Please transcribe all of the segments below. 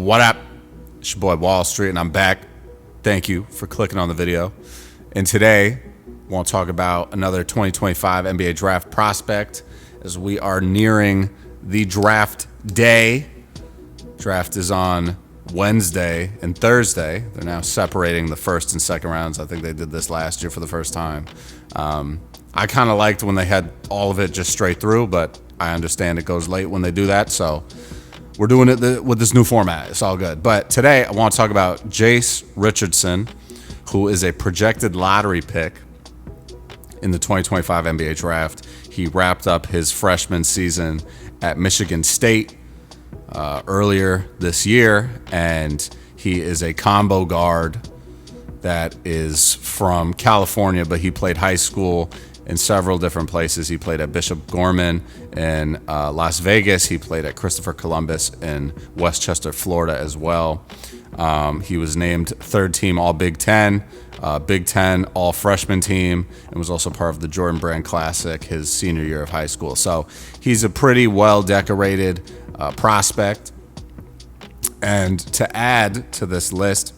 What up? It's your boy Wall Street, and I'm back. Thank you for clicking on the video. And today, we'll talk about another 2025 NBA draft prospect as we are nearing the draft day. Draft is on Wednesday and Thursday. They're now separating the first and second rounds. I think they did this last year for the first time. I kind of liked when they had all of it just straight through, but I understand it goes late when they do that, so we're doing it with this new format. It's all good. But today, I want to talk about Jase Richardson, who is a projected lottery pick in the 2025 NBA draft. He wrapped up his freshman season at Michigan State earlier this year, and he is a combo guard that is from California, but he played high school in several different places. He played at Bishop Gorman in Las Vegas. He played at Christopher Columbus in Westchester, Florida as well. He was named third team All Big Ten, Big Ten All Freshman team, and was also part of the Jordan Brand Classic his senior year of high school. So he's a pretty well-decorated prospect. And to add to this list,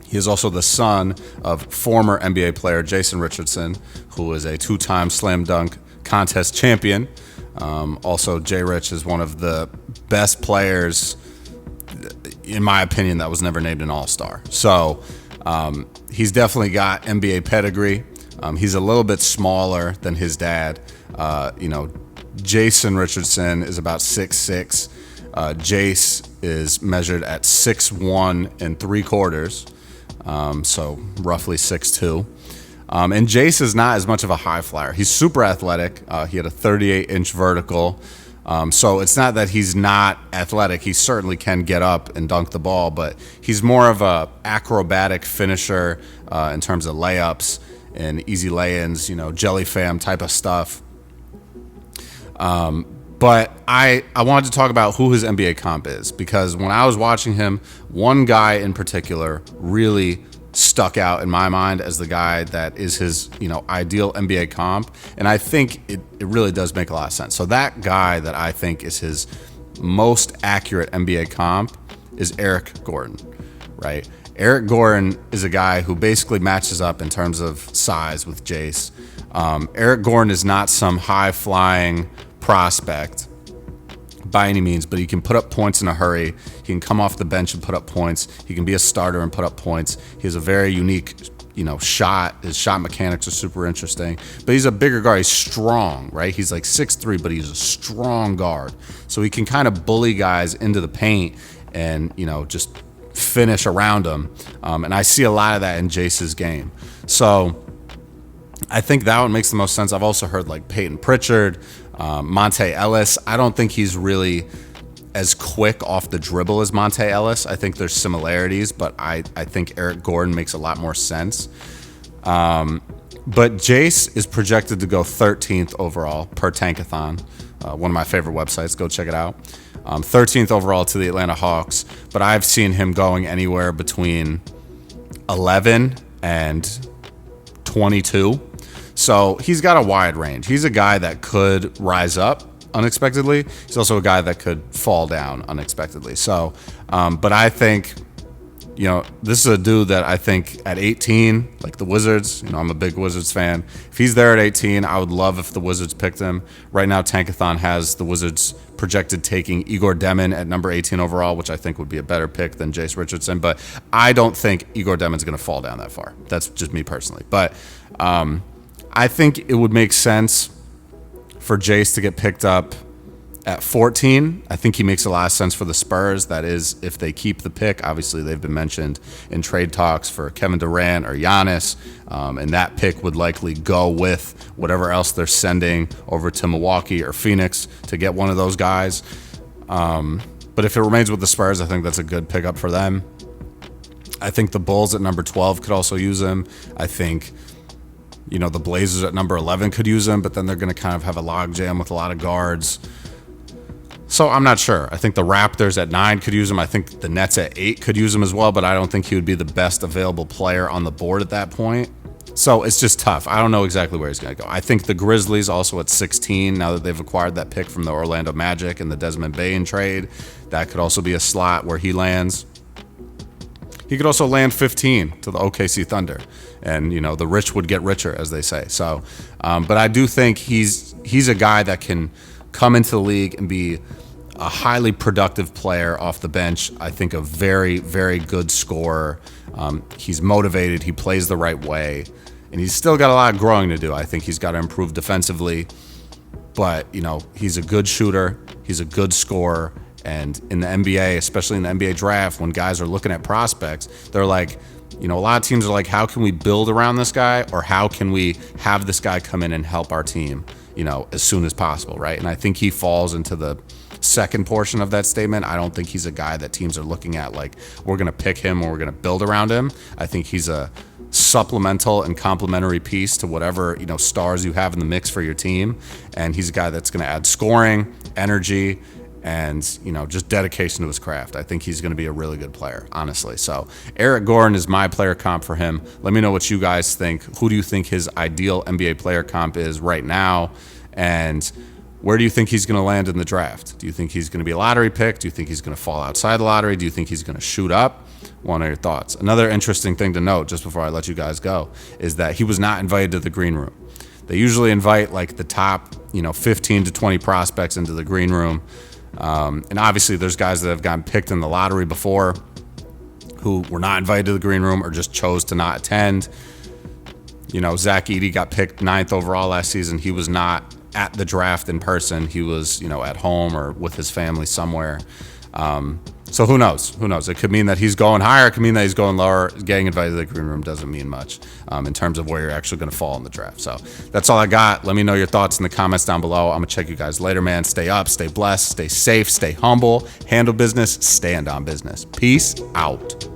he is also the son of former NBA player Jase Richardson, who is a two-time slam dunk contest champion. Also, J. Rich is one of the best players, in my opinion, that was never named an all-star. So he's definitely got NBA pedigree. He's a little bit smaller than his dad. Jase Richardson is about 6'6". Jase is measured at 6'1" and 3/4. So roughly 6'2". And Jase is not as much of a high flyer. He's super athletic. He had a 38-inch vertical. So it's not that he's not athletic. He certainly can get up and dunk the ball, but he's more of a acrobatic finisher in terms of layups and easy lay-ins, jelly fam type of stuff. But I wanted to talk about who his NBA comp is, because when I was watching him, one guy in particular really stuck out in my mind as the guy that is his, ideal NBA comp. And I think it really does make a lot of sense. So that guy that I think is his most accurate NBA comp is Eric Gordon, right? Eric Gordon is a guy who basically matches up in terms of size with Jase. Eric Gordon is not some high-flying prospect by any means, but he can put up points in a hurry. He can come off the bench and put up points. He can be a starter and put up points. He has a very unique, shot. His shot mechanics are super interesting. But he's a bigger guard. He's strong, right? He's like 6'3", but he's a strong guard. So he can kind of bully guys into the paint and, just finish around them. And I see a lot of that in Jase's game. So I think that one makes the most sense. I've also heard like Peyton Pritchard, Monte Ellis. I don't think he's really as quick off the dribble as Monte Ellis. I think there's similarities, but I think Eric Gordon makes a lot more sense. But Jase is projected to go 13th overall per Tankathon, one of my favorite websites. Go check it out. 13th overall to the Atlanta Hawks, but I've seen him going anywhere between 11 and 22. So he's got a wide range. He's a guy that could rise up unexpectedly. He's also a guy that could fall down unexpectedly. So, but I think, this is a dude that I think at 18, like the Wizards, I'm a big Wizards fan. If he's there at 18, I would love if the Wizards picked him. Right now, Tankathon has the Wizards projected taking Igor Demin at number 18 overall, which I think would be a better pick than Jase Richardson. But I don't think Igor Demin's going to fall down that far. That's just me personally. But I think it would make sense for Jase to get picked up at 14. I think he makes a lot of sense for the Spurs. That is, if they keep the pick. Obviously, they've been mentioned in trade talks for Kevin Durant or Giannis, and that pick would likely go with whatever else they're sending over to Milwaukee or Phoenix to get one of those guys. But if it remains with the Spurs, I think that's a good pickup for them. I think the Bulls at number 12 could also use him. I think the Blazers at number 11 could use him, but then they're going to kind of have a logjam with a lot of guards. So I'm not sure. I think the Raptors at 9 could use him. I think the Nets at 8 could use him as well, but I don't think he would be the best available player on the board at that point. So it's just tough. I don't know exactly where he's going to go. I think the Grizzlies also at 16, now that they've acquired that pick from the Orlando Magic and the Desmond Bane trade, that could also be a slot where he lands. He could also land 15 to the OKC Thunder, and the rich would get richer, as they say. So, but I do think he's a guy that can come into the league and be a highly productive player off the bench. I think a very, very good scorer. He's motivated. He plays the right way, and he's still got a lot of growing to do. I think he's got to improve defensively, but he's a good shooter. He's a good scorer. And in the NBA, especially in the NBA draft, when guys are looking at prospects, they're like, a lot of teams are like, how can we build around this guy, or how can we have this guy come in and help our team, as soon as possible, right? And I think he falls into the second portion of that statement. I don't think he's a guy that teams are looking at like, we're going to pick him or we're going to build around him. I think he's a supplemental and complementary piece to whatever stars you have in the mix for your team, and he's a guy that's going to add scoring, energy, and just dedication to his craft. I think he's going to be a really good player, honestly. So Eric Gordon is my player comp for him. Let me know what you guys think. Who do you think his ideal NBA player comp is right now, and where do you think he's going to land in the draft? Do you think he's going to be a lottery pick? Do you think he's going to fall outside the lottery? Do you think he's going to shoot up? What are your thoughts? Another interesting thing to note, just before I let you guys go, is that he was not invited to the green room. They usually invite like the top 15 to 20 prospects into the green room. And obviously there's guys that have gotten picked in the lottery before who were not invited to the green room or just chose to not attend. Zach Edey got picked 9th overall last season. He was not at the draft in person. He was, at home or with his family somewhere. So who knows? It could mean that he's going higher. It could mean that he's going lower. Getting invited to the green room doesn't mean much in terms of where you're actually going to fall in the draft. So that's all I got. Let me know your thoughts in the comments down below. I'm going to check you guys later, man. Stay up, stay blessed, stay safe, stay humble, handle business, stand on business. Peace out.